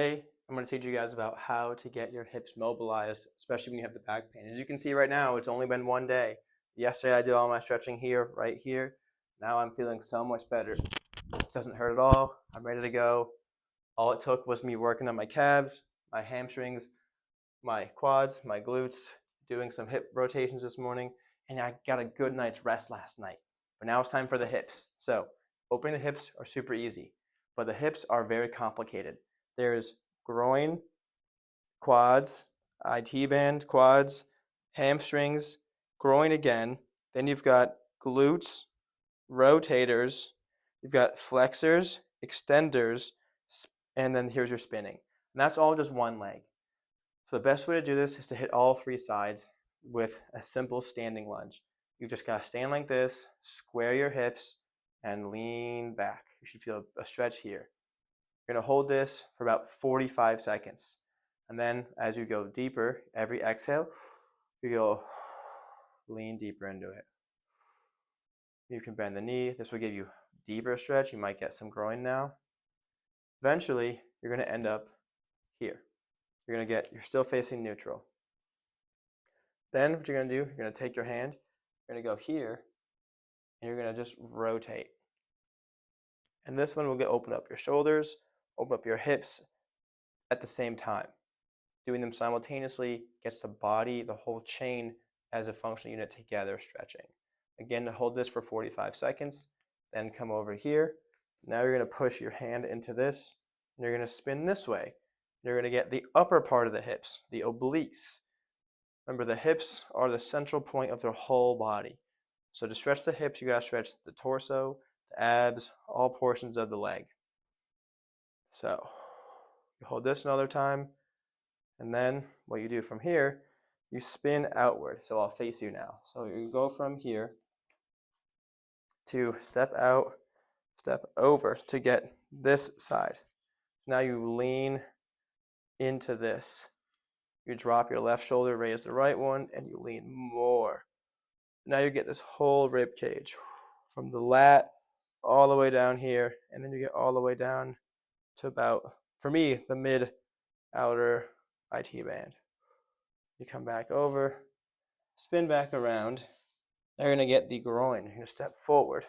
Today, I'm going to teach you guys about how to get your hips mobilized, especially when you have the back pain. As you can see right now, it's only been one day. Yesterday, I did all my stretching here, right here. Now I'm feeling so much better. It doesn't hurt at all. I'm ready to go. All it took was me working on my calves, my hamstrings, my quads, my glutes, doing some hip rotations this morning, and I got a good night's rest last night. But now it's time for the hips. So opening the hips are super easy, but the hips are very complicated. There's groin, quads, IT band, quads, hamstrings, groin again. Then you've got glutes, rotators, you've got flexors, extenders, and then here's your spinning. And that's all just one leg. So the best way to do this is to hit all three sides with a simple standing lunge. You just gotta stand like this, square your hips, and lean back. You should feel a stretch here. You're gonna hold this for about 45 seconds. And then as you go deeper, every exhale, you go lean deeper into it. You can bend the knee. This will give you deeper stretch. You might get some groin now. Eventually, you're gonna end up here. You're still facing neutral. Then what you're gonna do, you're gonna take your hand, you're gonna go here, and you're gonna just rotate. And this one will open up your shoulders, open up your hips at the same time. Doing them simultaneously gets the body, the whole chain as a functional unit together stretching. Again, hold this for 45 seconds, then come over here. Now you're gonna push your hand into this, and you're gonna spin this way. You're gonna get the upper part of the hips, the obliques. Remember, the hips are the central point of their whole body. So to stretch the hips, you gotta stretch the torso, the abs, all portions of the leg. So you hold this another time, and then what you do from here, you spin outward. So I'll face you now. So you go from here to step out, step over to get this side. Now you lean into this. You drop your left shoulder, raise the right one, and you lean more. Now you get this whole rib cage from the lat all the way down here, and then you get all the way down to about, for me, the mid outer IT band. You come back over, spin back around. Now you're gonna get the groin. You're gonna step forward.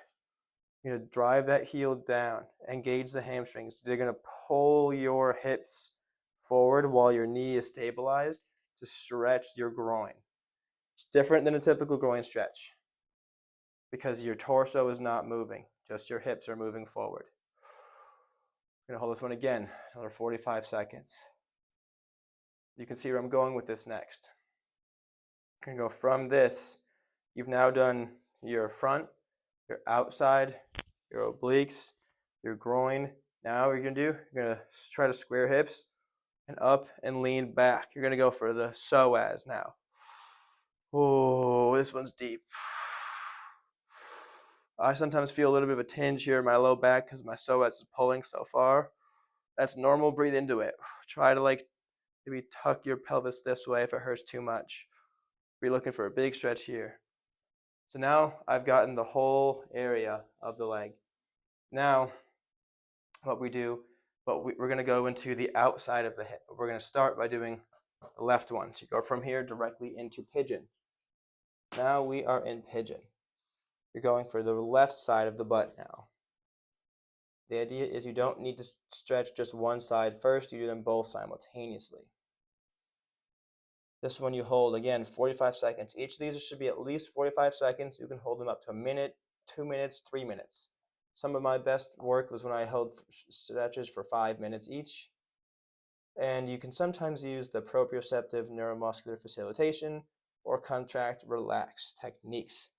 You're gonna drive that heel down, engage the hamstrings. They're gonna pull your hips forward while your knee is stabilized to stretch your groin. It's different than a typical groin stretch because your torso is not moving, just your hips are moving forward. I'm gonna hold this one again, another 45 seconds. You can see where I'm going with this next. I'm gonna go from this. You've now done your front, your outside, your obliques, your groin. Now what you're gonna do, you're gonna try to square hips and up and lean back. You're gonna go for the psoas now. Oh, this one's deep. I sometimes feel a little bit of a tinge here in my low back because my psoas is pulling so far. That's normal. Breathe into it. Try to maybe tuck your pelvis this way if it hurts too much. We're looking for a big stretch here. So now I've gotten the whole area of the leg. Now we're going to go into the outside of the hip. We're going to start by doing the left one. So you go from here directly into pigeon. Now we are in pigeon. You're going for the left side of the butt now. The idea is you don't need to stretch just one side first, you do them both simultaneously. This one you hold, again, 45 seconds. Each of these should be at least 45 seconds. You can hold them up to a minute, 2 minutes, 3 minutes. Some of my best work was when I held stretches for 5 minutes each. And you can sometimes use the proprioceptive neuromuscular facilitation or contract relax techniques.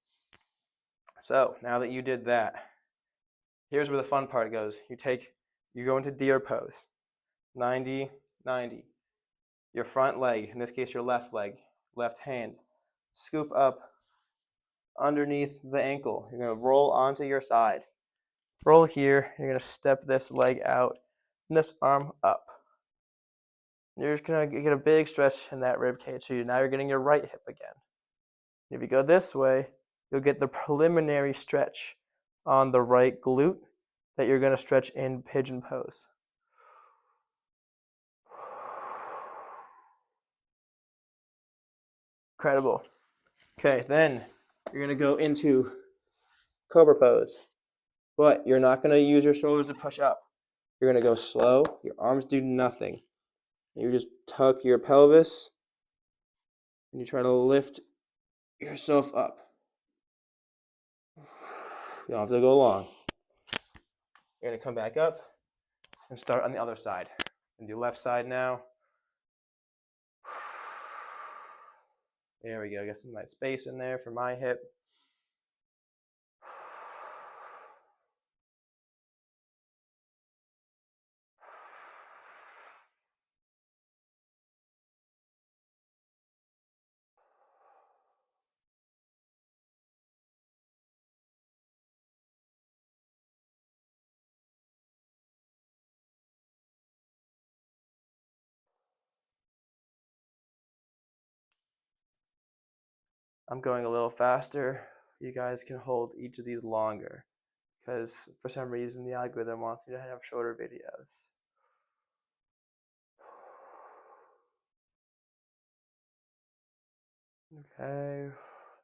So now that you did that, here's where the fun part goes. You go into deer pose, 90, 90. Your front leg, in this case your left leg, left hand, scoop up underneath the ankle. You're gonna roll onto your side. Roll here, you're gonna step this leg out and this arm up. You're just gonna get a big stretch in that rib cage. So now you're getting your right hip again. If you go this way, you'll get the preliminary stretch on the right glute that you're gonna stretch in pigeon pose. Incredible. Okay, then you're gonna go into cobra pose, but you're not gonna use your shoulders to push up. You're gonna go slow. Your arms do nothing. You just tuck your pelvis and you try to lift yourself up. You don't have to go long. You're gonna come back up and start on the other side. And do left side now. There we go. Get some nice space in there for my hip. I'm going a little faster. You guys can hold each of these longer because for some reason the algorithm wants me to have shorter videos. Okay,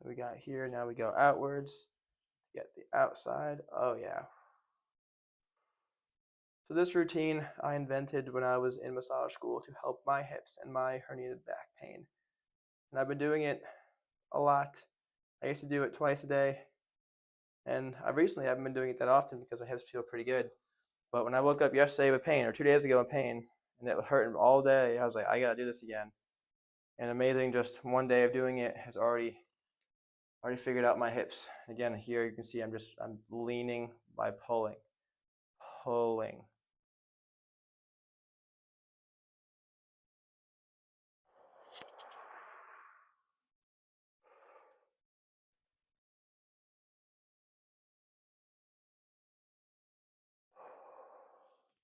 we got here. Now we go outwards. Get the outside. Oh yeah. So this routine I invented when I was in massage school to help my hips and my herniated back pain. And I've been doing it a lot. I used to do it twice a day. And I recently haven't been doing it that often because my hips feel pretty good. But when I woke up yesterday with pain, or 2 days ago with pain, and it was hurting all day, I was like, I gotta do this again. And amazing, just one day of doing it has already figured out my hips. Again, here you can see I'm leaning by pulling.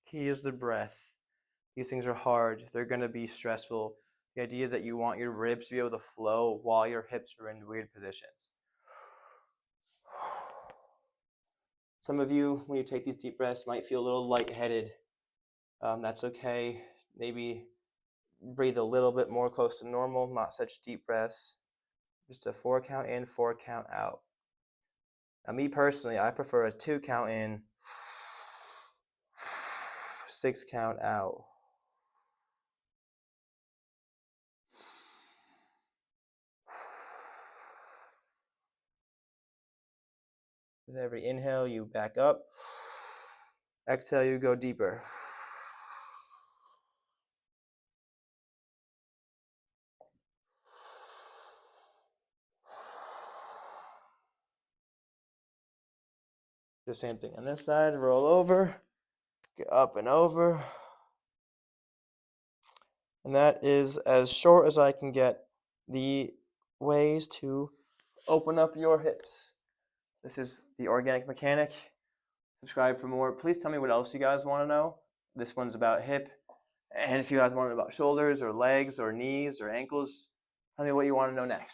Key is the breath. These things are hard. They're gonna be stressful. The idea is that you want your ribs to be able to flow while your hips are in weird positions. Some of you, when you take these deep breaths, might feel a little lightheaded. That's okay. Maybe breathe a little bit more close to normal, not such deep breaths. Just a 4 count in, 4 count out. Now, me personally, I prefer a 2 count in, 6 count out. With every inhale, you back up. Exhale, you go deeper. The same thing on this side. Roll over, get up and over. And that is as short as I can get the ways to open up your hips. This is the Organic Mechanic. Subscribe for more. Please tell me what else you guys want to know. This one's about hip. And if you guys want to know about shoulders or legs or knees or ankles, tell me what you want to know next.